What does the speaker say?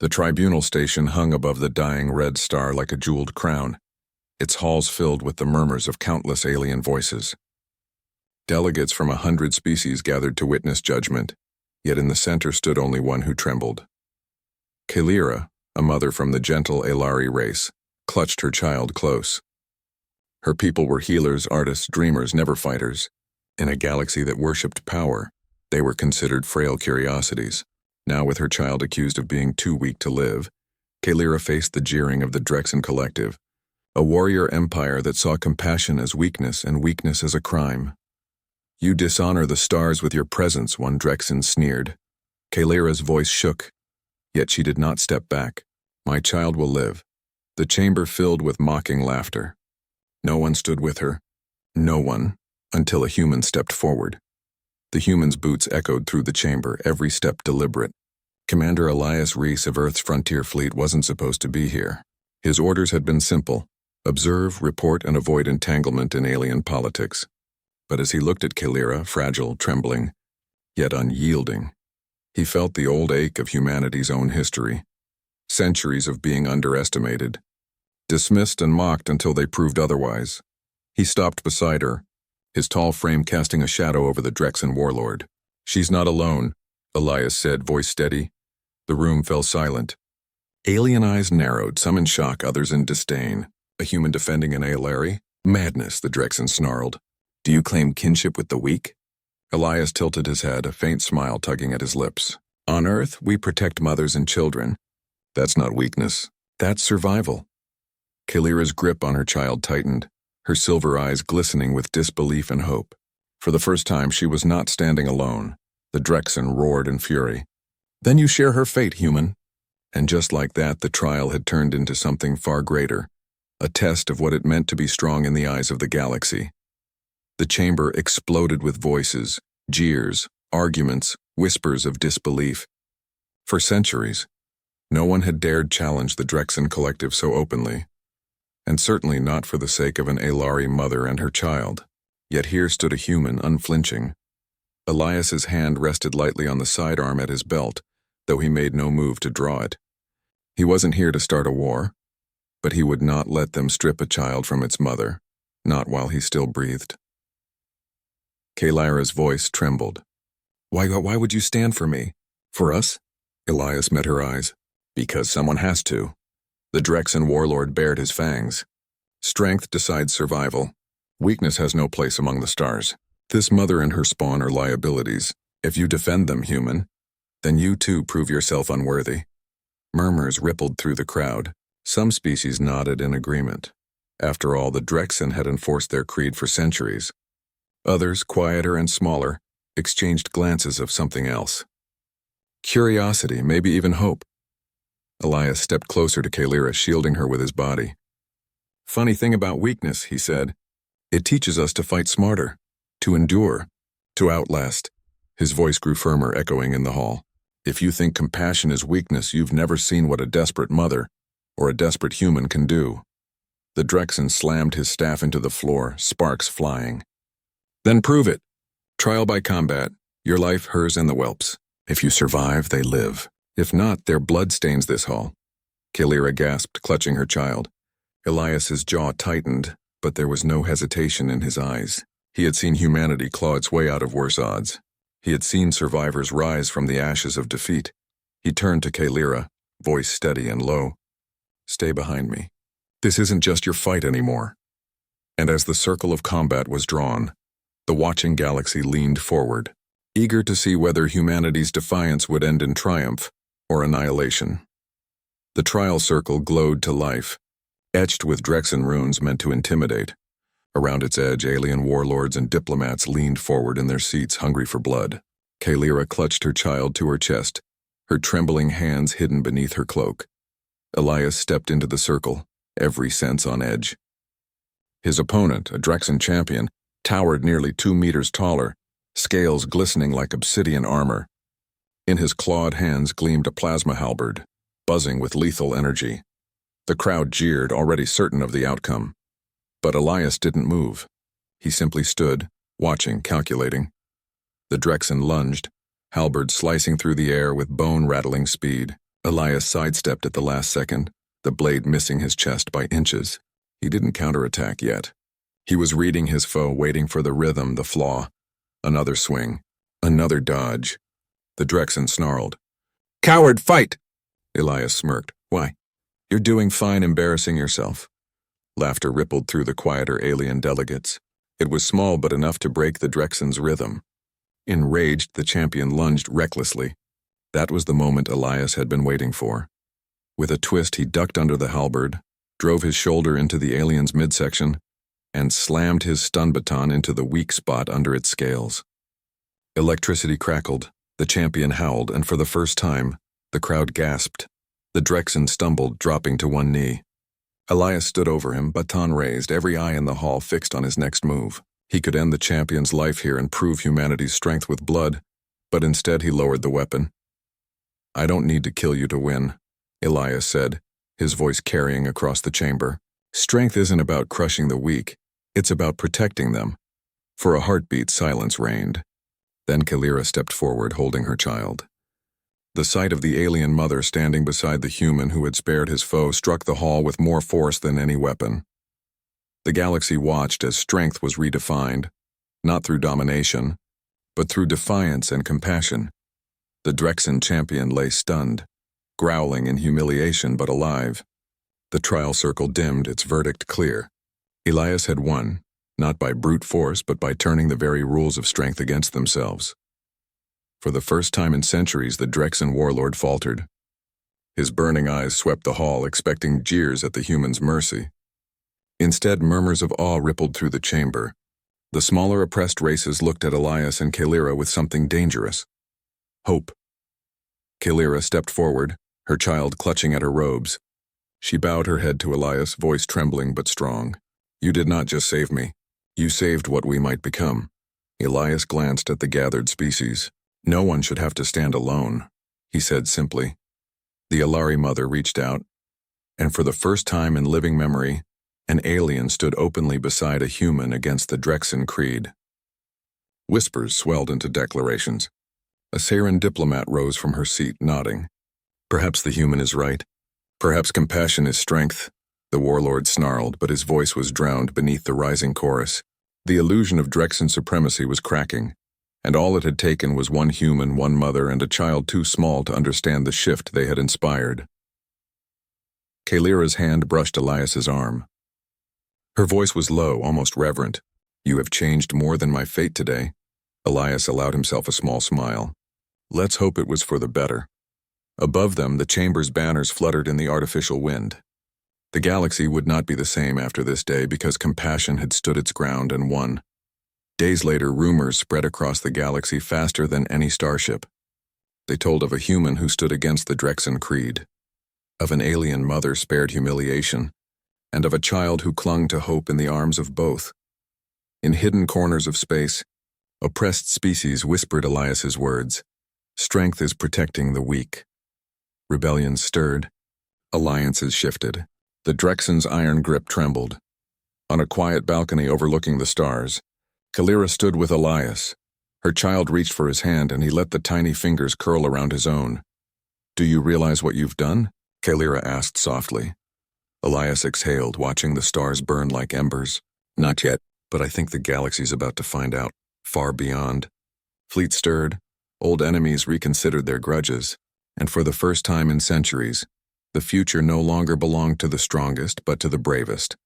The tribunal station hung above the dying red star like a jeweled crown, its halls filled with the murmurs of countless alien voices. Delegates from 100 species gathered to witness judgment, yet in the center stood only one who trembled. Kalira, a mother from the gentle Elari race, clutched her child close. Her people were healers, artists, dreamers, never fighters. In a galaxy that worshipped power, they were considered frail curiosities. Now, with her child accused of being too weak to live, Kalira faced the jeering of the Drexen Collective, a warrior empire that saw compassion as weakness and weakness as a crime. "You dishonor the stars with your presence," one Drexen sneered. Kalira's voice shook, yet she did not step back. "My child will live." The chamber filled with mocking laughter. No one stood with her. No one, until a human stepped forward. The human's boots echoed through the chamber, every step deliberate. Commander Elias Reese of Earth's frontier fleet wasn't supposed to be here. His orders had been simple: observe, report, and avoid entanglement in alien politics. But as he looked at Kalira, fragile, trembling, yet unyielding, he felt the old ache of humanity's own history. Centuries of being underestimated, dismissed and mocked until they proved otherwise. He stopped beside her, his tall frame casting a shadow over the Drexen warlord. "She's not alone," Elias said, voice steady. The room fell silent. Alien eyes narrowed, some in shock, others in disdain. A human defending an Aelari? Madness, the Drexen snarled. "Do you claim kinship with the weak?" Elias tilted his head, a faint smile tugging at his lips. "On Earth, we protect mothers and children. That's not weakness. That's survival." Kalira's grip on her child tightened, her silver eyes glistening with disbelief and hope. For the first time, she was not standing alone. The Drexen roared in fury. "Then you share her fate, human." And just like that, the trial had turned into something far greater, a test of what it meant to be strong in the eyes of the galaxy. The chamber exploded with voices, jeers, arguments, whispers of disbelief. For centuries, no one had dared challenge the Drexen Collective so openly, and certainly not for the sake of an Aelari mother and her child. Yet here stood a human, unflinching. Elias's hand rested lightly on the sidearm at his belt, though he made no move to draw it. He wasn't here to start a war, but he would not let them strip a child from its mother, not while he still breathed. Kalira's voice trembled. Why would you stand for me? For us?" Elias met her eyes. "Because someone has to." The Drexen warlord bared his fangs. "Strength decides survival. Weakness has no place among the stars. This mother and her spawn are liabilities. If you defend them, human, then you too prove yourself unworthy." Murmurs rippled through the crowd. Some species nodded in agreement. After all, the Drexen had enforced their creed for centuries. Others, quieter and smaller, exchanged glances of something else. Curiosity, maybe even hope. Elias stepped closer to Kalira, shielding her with his body. "Funny thing about weakness," he said. "It teaches us to fight smarter, to endure, to outlast." His voice grew firmer, echoing in the hall. "If you think compassion is weakness, you've never seen what a desperate mother or a desperate human can do." The Drexen slammed his staff into the floor, sparks flying. "Then prove it. Trial by combat. Your life, hers, and the whelp's. If you survive, they live. If not, their blood stains this hall." Kalira gasped, clutching her child. Elias's jaw tightened, but there was no hesitation in his eyes. He had seen humanity claw its way out of worse odds. He had seen survivors rise from the ashes of defeat. He turned to Kalira, voice steady and low. "Stay behind me. This isn't just your fight anymore." And as the circle of combat was drawn, the watching galaxy leaned forward, eager to see whether humanity's defiance would end in triumph or annihilation. The trial circle glowed to life, etched with Drexen runes meant to intimidate. Around its edge, alien warlords and diplomats leaned forward in their seats, hungry for blood. Kalira clutched her child to her chest, her trembling hands hidden beneath her cloak. Elias stepped into the circle, every sense on edge. His opponent, a Drexen champion, towered nearly 2 meters taller, scales glistening like obsidian armor. In his clawed hands gleamed a plasma halberd, buzzing with lethal energy. The crowd jeered, already certain of the outcome. But Elias didn't move. He simply stood, watching, calculating. The Drexen lunged, halberd slicing through the air with bone-rattling speed. Elias sidestepped at the last second, the blade missing his chest by inches. He didn't counterattack yet. He was reading his foe, waiting for the rhythm, the flaw. Another swing. Another dodge. The Drexen snarled. "Coward, fight!" Elias smirked. "Why? You're doing fine embarrassing yourself." Laughter rippled through the quieter alien delegates. It was small but enough to break the Drexen's rhythm. Enraged, the champion lunged recklessly. That was the moment Elias had been waiting for. With a twist, he ducked under the halberd, drove his shoulder into the alien's midsection, and slammed his stun baton into the weak spot under its scales. Electricity crackled, the champion howled, and for the first time, the crowd gasped. The Drexen stumbled, dropping to one knee. Elias stood over him, baton raised, every eye in the hall fixed on his next move. He could end the champion's life here and prove humanity's strength with blood, but instead he lowered the weapon. "I don't need to kill you to win," Elias said, his voice carrying across the chamber. "Strength isn't about crushing the weak, it's about protecting them." For a heartbeat, silence reigned. Then Kalira stepped forward, holding her child. The sight of the alien mother standing beside the human who had spared his foe struck the hall with more force than any weapon. The galaxy watched as strength was redefined, not through domination, but through defiance and compassion. The Drexen champion lay stunned, growling in humiliation but alive. The trial circle dimmed, its verdict clear. Elias had won, not by brute force but by turning the very rules of strength against themselves. For the first time in centuries, the Drexen warlord faltered. His burning eyes swept the hall, expecting jeers at the human's mercy. Instead, murmurs of awe rippled through the chamber. The smaller oppressed races looked at Elias and Kalira with something dangerous. Hope. Kalira stepped forward, her child clutching at her robes. She bowed her head to Elias, voice trembling but strong. "You did not just save me. You saved what we might become." Elias glanced at the gathered species. "No one should have to stand alone," he said simply. The Alari mother reached out, and for the first time in living memory, an alien stood openly beside a human against the Drexen creed. Whispers swelled into declarations. A Saren diplomat rose from her seat, nodding. "Perhaps the human is right. Perhaps compassion is strength." The warlord snarled, but his voice was drowned beneath the rising chorus. The illusion of Drexen supremacy was cracking, and all it had taken was one human, one mother, and a child too small to understand the shift they had inspired. Kalira's hand brushed Elias's arm. Her voice was low, almost reverent. "You have changed more than my fate today." Elias allowed himself a small smile. Let's hope it was for the better. Above them, the chamber's banners fluttered in the artificial wind. The galaxy would not be the same after this day because compassion had stood its ground and won. Days later, rumors spread across the galaxy faster than any starship. They told of a human who stood against the Drexen creed, of an alien mother spared humiliation, and of a child who clung to hope in the arms of both. In hidden corners of space, oppressed species whispered Elias's words. Strength is protecting the weak. Rebellions stirred. Alliances shifted. The Drexen's iron grip trembled. On a quiet balcony overlooking the stars, Kalira stood with Elias. Her child reached for his hand and he let the tiny fingers curl around his own. "Do you realize what you've done?" Kalira asked softly. Elias exhaled, watching the stars burn like embers. "Not yet, but I think the galaxy's about to find out. Far beyond." Fleet stirred. Old enemies reconsidered their grudges, and for the first time in centuries, the future no longer belonged to the strongest but to the bravest.